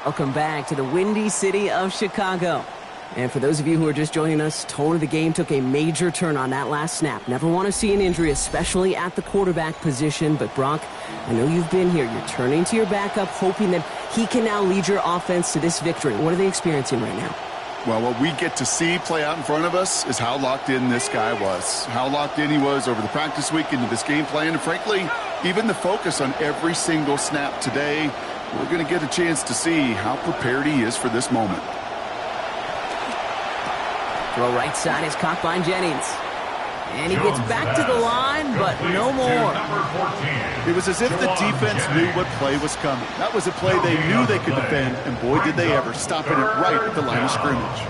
Welcome back to the windy city of Chicago. And for those of you who are just joining us, tone of the game took a major turn on that last snap. Never want to see an injury, especially at the quarterback position. But Brock, I know you've been here. You're turning to your backup, hoping that he can now lead your offense to this victory. What are they experiencing right now? Well, what we get to see play out in front of us is how locked in this guy was. How locked in he was over the practice week into this game plan. And frankly, even the focus on every single snap today, we're going to get a chance to see how prepared he is for this moment. Throw right side is caught by Jennings. And he gets back to the line, but no more. It was as if the defense knew what play was coming. That was a play they knew they could defend, and boy, did they ever, stopping it right at the line of scrimmage.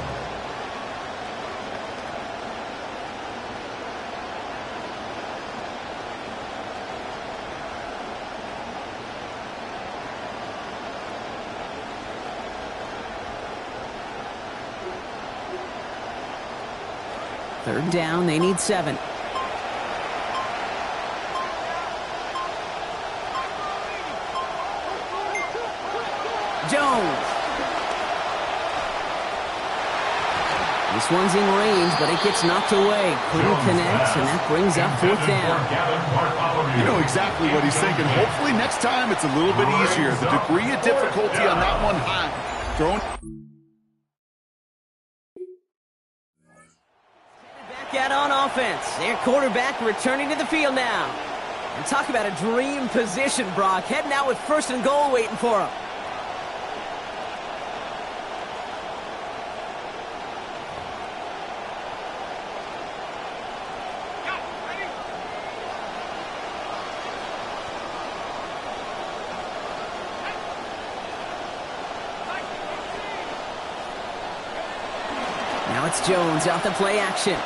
Third down, they need 7. Jones. This one's in range, but it gets knocked away. Couldn't connect, and that brings up 4th down. You know exactly what he's thinking. Hopefully next time it's a little bit easier. The degree of difficulty on that one high. Throwing... Out on offense. Their quarterback returning to the field now. And talk about a dream position, Brock. Heading out with 1st and goal waiting for him. Now it's Jones out the play action.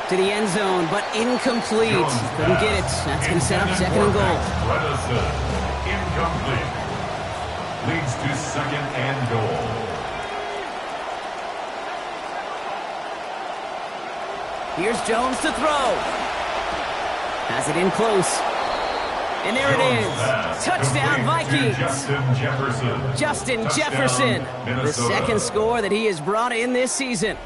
To the end zone, but incomplete. Couldn't get it. That's going to set up 2nd and goal. Incomplete. Leads to 2nd and goal. Here's Jones to throw. Has it in close. And there it is. Touchdown Vikings. Justin Jefferson. The 2nd score that he has brought in this season.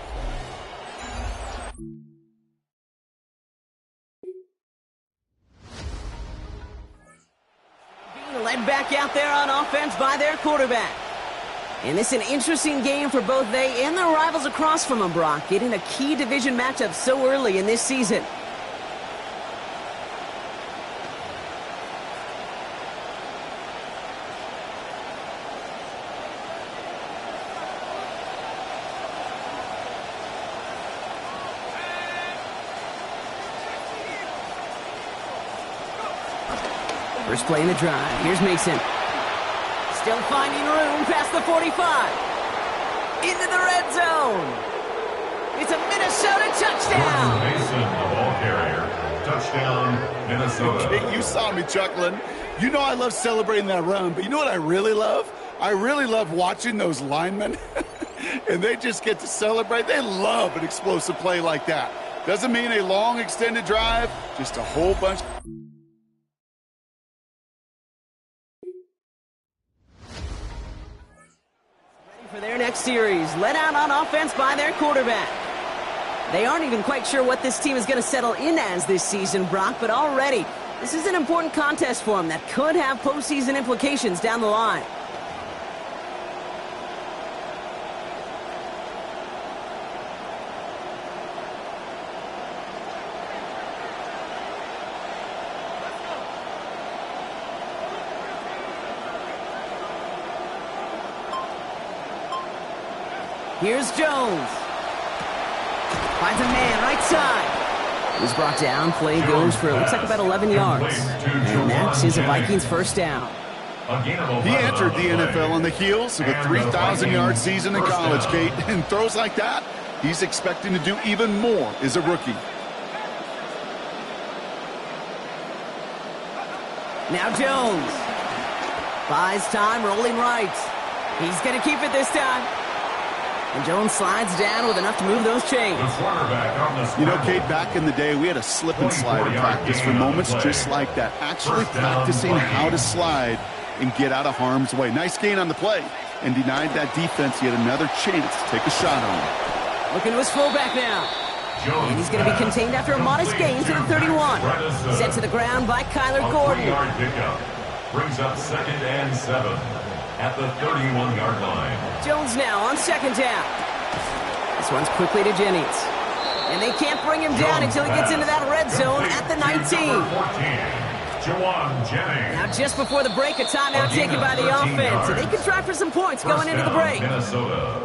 Back out there on offense by their quarterback. And this is an interesting game for both they and their rivals across from them, Brock, getting a key division matchup so early in this season. First play in the drive. Here's Mason. Still finding room past the 45. Into the red zone. It's a Minnesota touchdown. Mason, the ball carrier. Touchdown, Minnesota. Okay, you saw me chuckling. You know I love celebrating that run, but you know what I really love? I really love watching those linemen. And they just get to celebrate. They love an explosive play like that. Doesn't mean a long extended drive, just a whole bunch. For their next series, let out on offense by their quarterback. They aren't even quite sure what this team is going to settle in as this season, Brock, but already this is an important contest for them that could have postseason implications down the line. Here's Jones. Finds a man right side. He's brought down. Play goes for, it looks like about 11 yards. And that is a Vikings 1st down. He entered the NFL on the heels of a 3,000-yard season in college, Kate. And throws like that, he's expecting to do even more as a rookie. Now Jones. Buys time, rolling right. He's going to keep it this time. And Jones slides down with enough to move those chains. You know, Kate, back in the day, we had a slip and slide in practice for moments just like that. Actually practicing how to slide and get out of harm's way. Nice gain on the play, and denied that defense yet another chance to take a shot on him. Looking to his fullback now. And he's going to be contained after a modest gain to the 31. Sent to the ground by Kyler Gordon. Brings up 2nd and 7 at the 31-yard line. Jones now on 2nd down. This one's quickly to Jennings. And they can't bring him down until he gets into that red zone at the 19. Now just before the break, a timeout taken by the offense. And they can try for some points going into the break. Minnesota.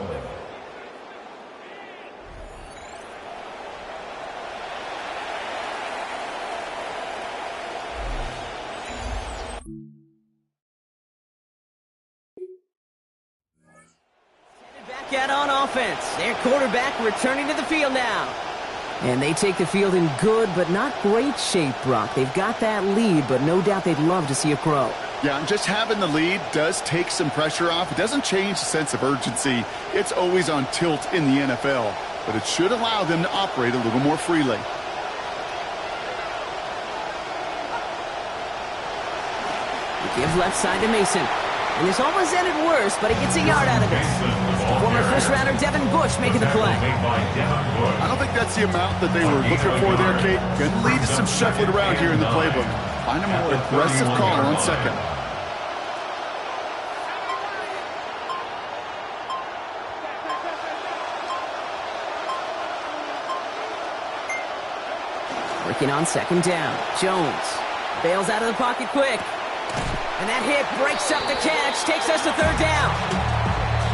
Get on offense. Their quarterback returning to the field now. And they take the field in good but not great shape, Brock. They've got that lead, but no doubt they'd love to see it grow. Yeah, and just having the lead does take some pressure off. It doesn't change the sense of urgency. It's always on tilt in the NFL, but it should allow them to operate a little more freely. They give left side to Mason. And this almost ended worse, but he gets a yard out of this. Former first-rounder Devin Bush making the play. I don't think that's the amount that they were looking for there, Kate. Going to lead to some shuffling around here in the playbook. Find a more aggressive call on 2nd. Working on 2nd down. Jones bails out of the pocket quick. And that hit breaks up the catch, takes us to 3rd down.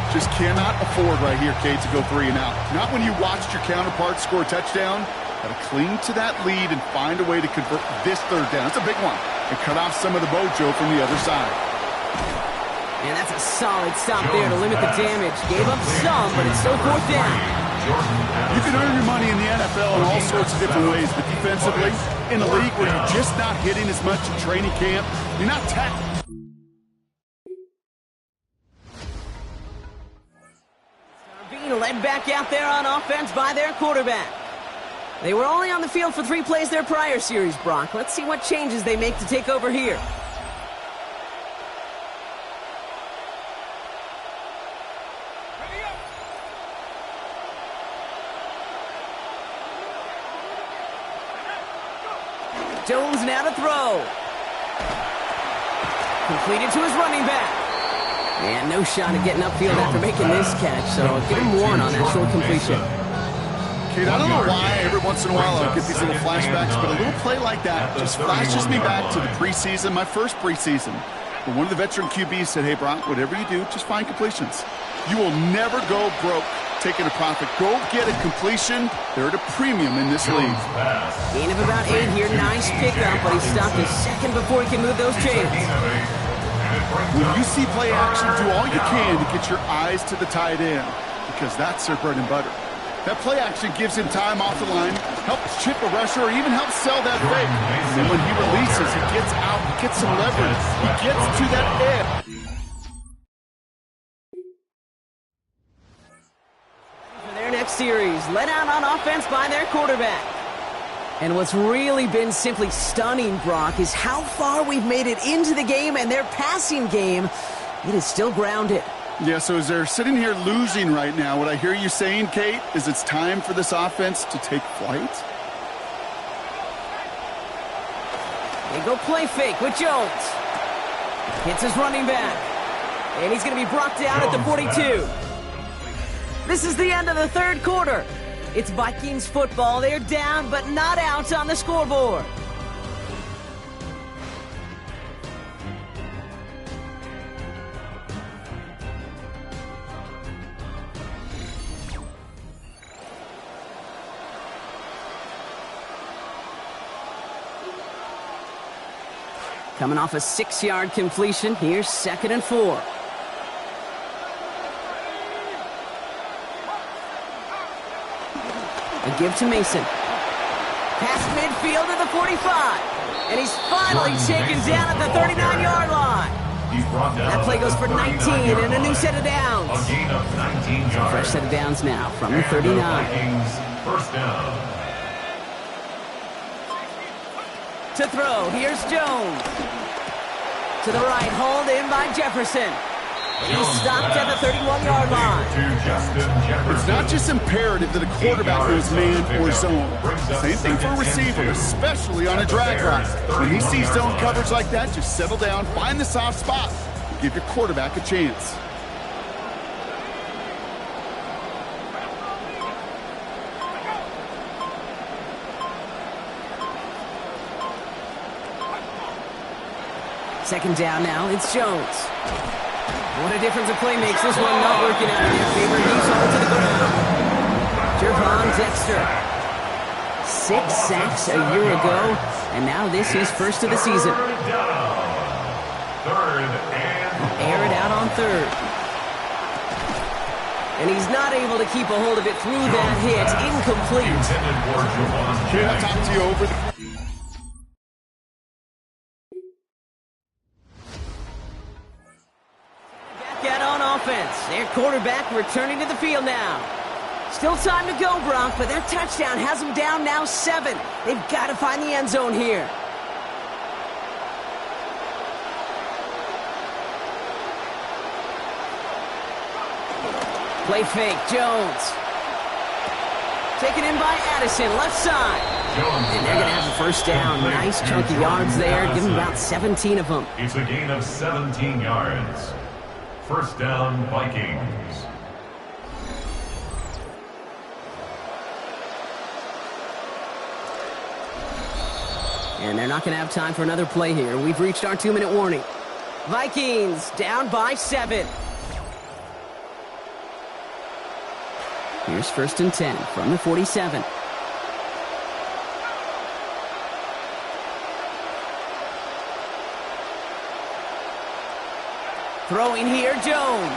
Just cannot afford right here, Kate, to go 3 and out. Not when you watched your counterpart score a touchdown. Got to cling to that lead and find a way to convert this 3rd down. It's a big one. And cut off some of the mojo from the other side. And that's a solid stop there to limit the damage. Gave up some, but it's still 4th down. You can earn your money in the NFL in all sorts of different ways, but defensively, in a league where you're just not hitting as much in training camp, you're not tackling. Being led back out there on offense by their quarterback. They were only on the field for 3 plays their prior series, Brock. Let's see what changes they make to take over here. Jones now to throw. Completed to his running back. And no shot at getting upfield after making this catch, so give him 1 on that short completion. Kate, I don't know why every once in a while I get these little flashbacks, but a little play like that just flashes me back to the preseason, my first preseason. When one of the veteran QBs said, hey, Brock, whatever you do, just find completions. You will never go broke taking a profit. Go get a completion. They're at a premium in this league. Gain of about 8 here. Nice pickup, but he stopped a second before he can move those chains. When you see play action, do all you can to get your eyes to the tight end, because that's their bread and butter. That play action gives him time off the line, helps chip a rusher, or even helps sell that fake. And then when he releases, he gets out, he gets some leverage, he gets to that edge. For their next series, let out on offense by their quarterback. And what's really been simply stunning, Brock, is how far we've made it into the game, and their passing game, it is still grounded. Yeah, so as they're sitting here losing right now, what I hear you saying, Kate, is it's time for this offense to take flight? They go play fake with Jones. Hits his running back. And he's going to be brought down at the 42. This is the end of the 3rd quarter. It's Vikings football. They're down, but not out on the scoreboard. Coming off a 6-yard completion, here's 2nd and 4. A give to Mason. Past midfield to the 45. And he's finally taken down at the 39-yard line. That play goes for 19 and a new set of downs. A gain of 19 yards. A fresh set of downs now from the 39. First down. To throw, here's Jones. To the right, hauled in by Jefferson. He's stopped at the 31-yard line. It's not just imperative that a quarterback goes man or zone. Same thing for a receiver, especially on a drag route. When he sees zone coverage like that, just settle down, find the soft spot, and give your quarterback a chance. Second down now, it's Jones. What a difference a play makes. This one not working out in their favor. He's on to the ground. Jervon Dexter. 6 sacks a year ago, and now this is first of the season. Air it out on third. And he's not able to keep a hold of it through that hit. Incomplete. Can I talk to you over the... Their quarterback returning to the field now. Still time to go, Brock, but that touchdown has them down now 7. They've got to find the end zone here. Play fake, Jones. Taken in by Addison, left side. And they're going to have a first down. Nice chunky yards there. Give them about 17 of them. It's a gain of 17 yards. First down, Vikings. And they're not going to have time for another play here. We've reached our 2-minute warning. Vikings down by 7. Here's first and 10 from the 47. Throwing here, Jones.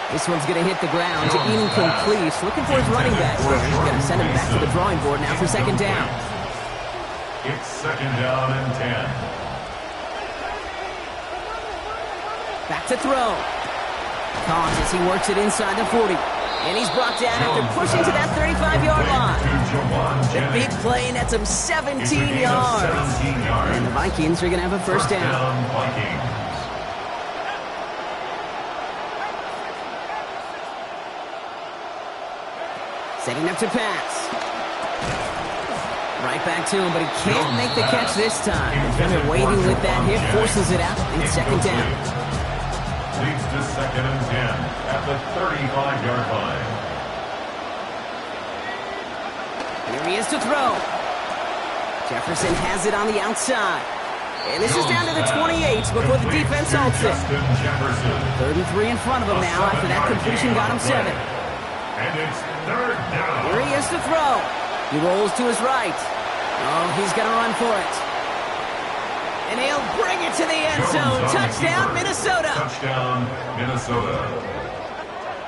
This one's going to hit the ground. Incomplete. Looking for his running back. He's going to send him back to the drawing board now for second down. It's second down and 10. Back to throw. Caught as he works it inside the 40. And he's brought down after pushing to that 35-yard line. The big play nets him 17 yards. And the Vikings are going to have a first down. Setting up to pass. Right back to him, but he can't make the catch this time. Defender waiting with that hit, forces it out, and it's second down. Leads to second and 10 at the 35-yard line. Here he is to throw. Jefferson has it on the outside. And this is down to the 28 before the defense halts it. 3rd and 3 in front of him now after that completion got him 7. And it's third down. Here he is to throw. He rolls to his right. Oh, he's going to run for it. And he'll bring it to the end zone. Touchdown, Minnesota. Touchdown, Minnesota.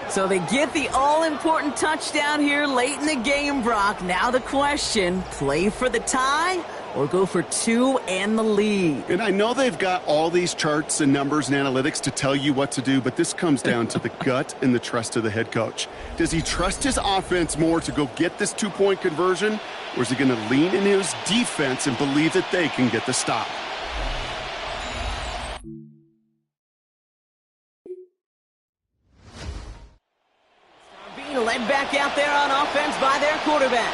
So they get the all-important touchdown here late in the game, Brock. Now the question, play for the tie or go for 2 and the lead? And I know they've got all these charts and numbers and analytics to tell you what to do, but this comes down to the gut and the trust of the head coach. Does he trust his offense more to go get this 2-point conversion, or is he going to lean into his defense and believe that they can get the stop? Being led back out there on offense by their quarterback.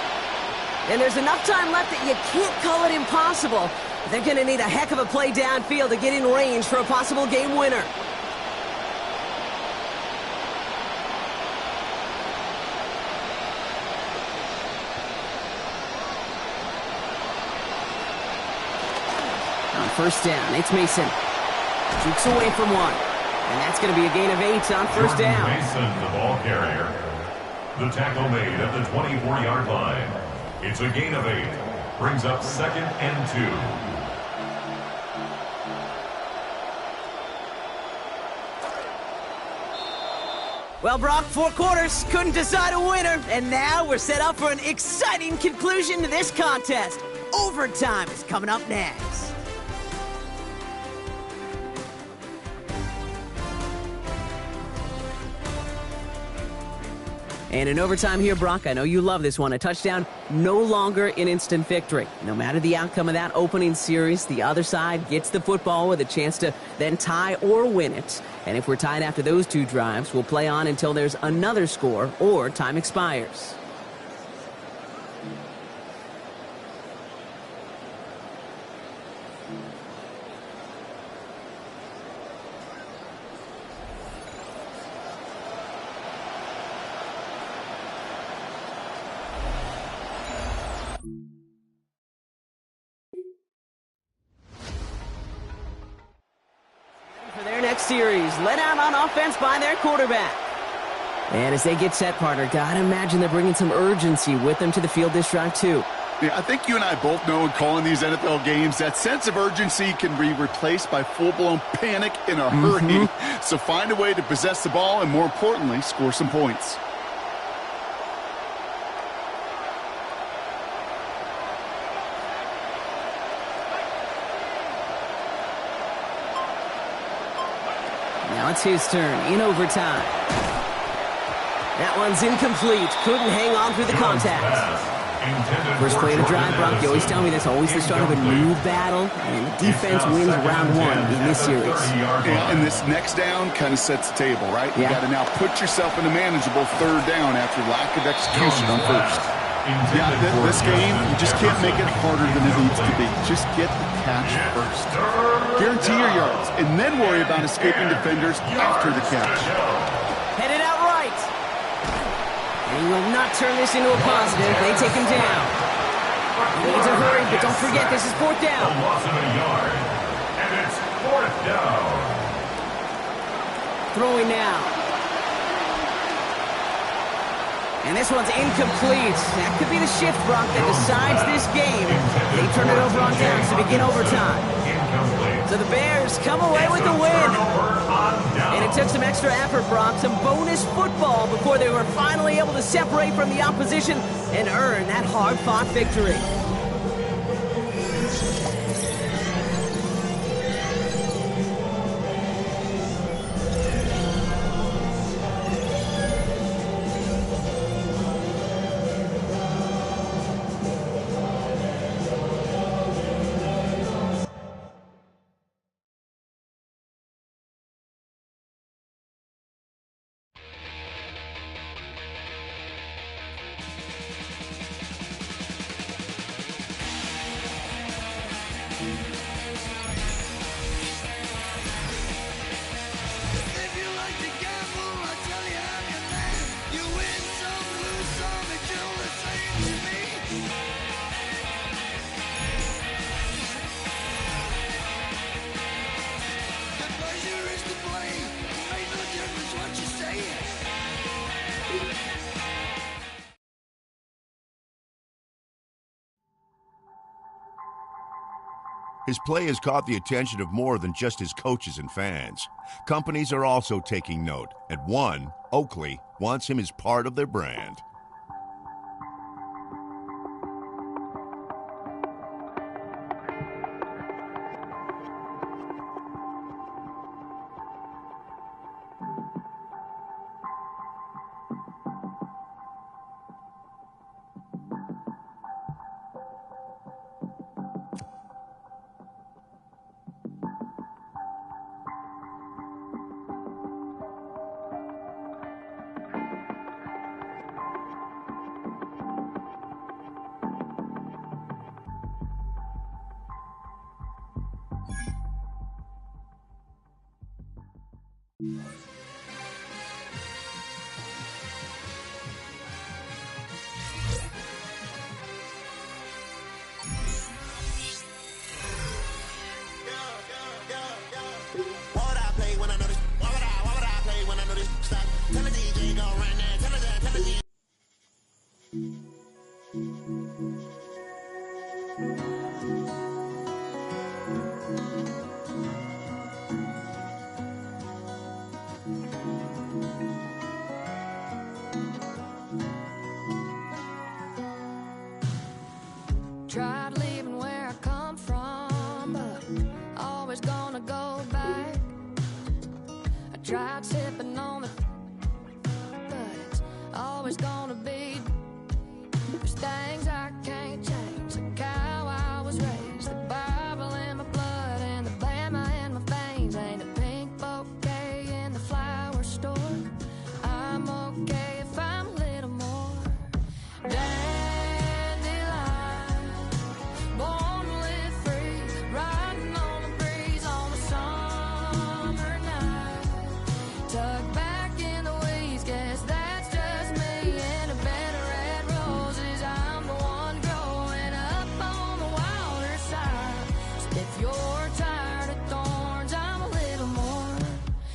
And there's enough time left that you can't call it impossible. They're going to need a heck of a play downfield to get in range for a possible game winner. On first down, it's Mason. Jukes away from one. And that's going to be a gain of 8 on first down. Mason, the ball carrier. The tackle made at the 24-yard line. It's a gain of 8. Brings up second and 2. Well, Brock, 4 quarters, couldn't decide a winner, and now we're set up for an exciting conclusion to this contest. Overtime is coming up next. And in overtime here, Brock, I know you love this one. A touchdown, no longer an instant victory. No matter the outcome of that opening series, the other side gets the football with a chance to then tie or win it. And if we're tied after those two drives, we'll play on until there's another score or time expires. For their next series, led out on offense by their quarterback. And as they get set, partner, gotta imagine they're bringing some urgency with them to the field this drive, too. Yeah, I think you and I both know in calling these NFL games, that sense of urgency can be replaced by full-blown panic in a hurry. So find a way to possess the ball and, more importantly, score some points. Now it's his turn in overtime. That one's incomplete. Couldn't hang on through the contact. First play of the drive, Brock, you always tell me that's always the start of a new battle, and the defense wins round one in this series. And this next down kind of sets the table, right? You got to now put yourself in a manageable third down after lack of execution on first. Yeah, this game, you just can't make it harder than it needs to be. Just get the catch first. Guarantee your yards, and then worry about escaping defenders after the catch. Headed out right. And he will not turn this into a positive. They take him down. He needs to hurry, but don't forget, this is fourth down. A loss of a yard, and it's fourth down. Throwing now. And this one's incomplete. That could be the shift, Brock, that decides this game. They turn it over on downs to begin overtime. So the Bears come away with the win. And it took some extra effort, Brock, some bonus football before they were finally able to separate from the opposition and earn that hard-fought victory. His play has caught the attention of more than just his coaches and fans. Companies are also taking note, and one, Oakley, wants him as part of their brand. Tried leaving where I come from, but always gonna go back. I tried sipping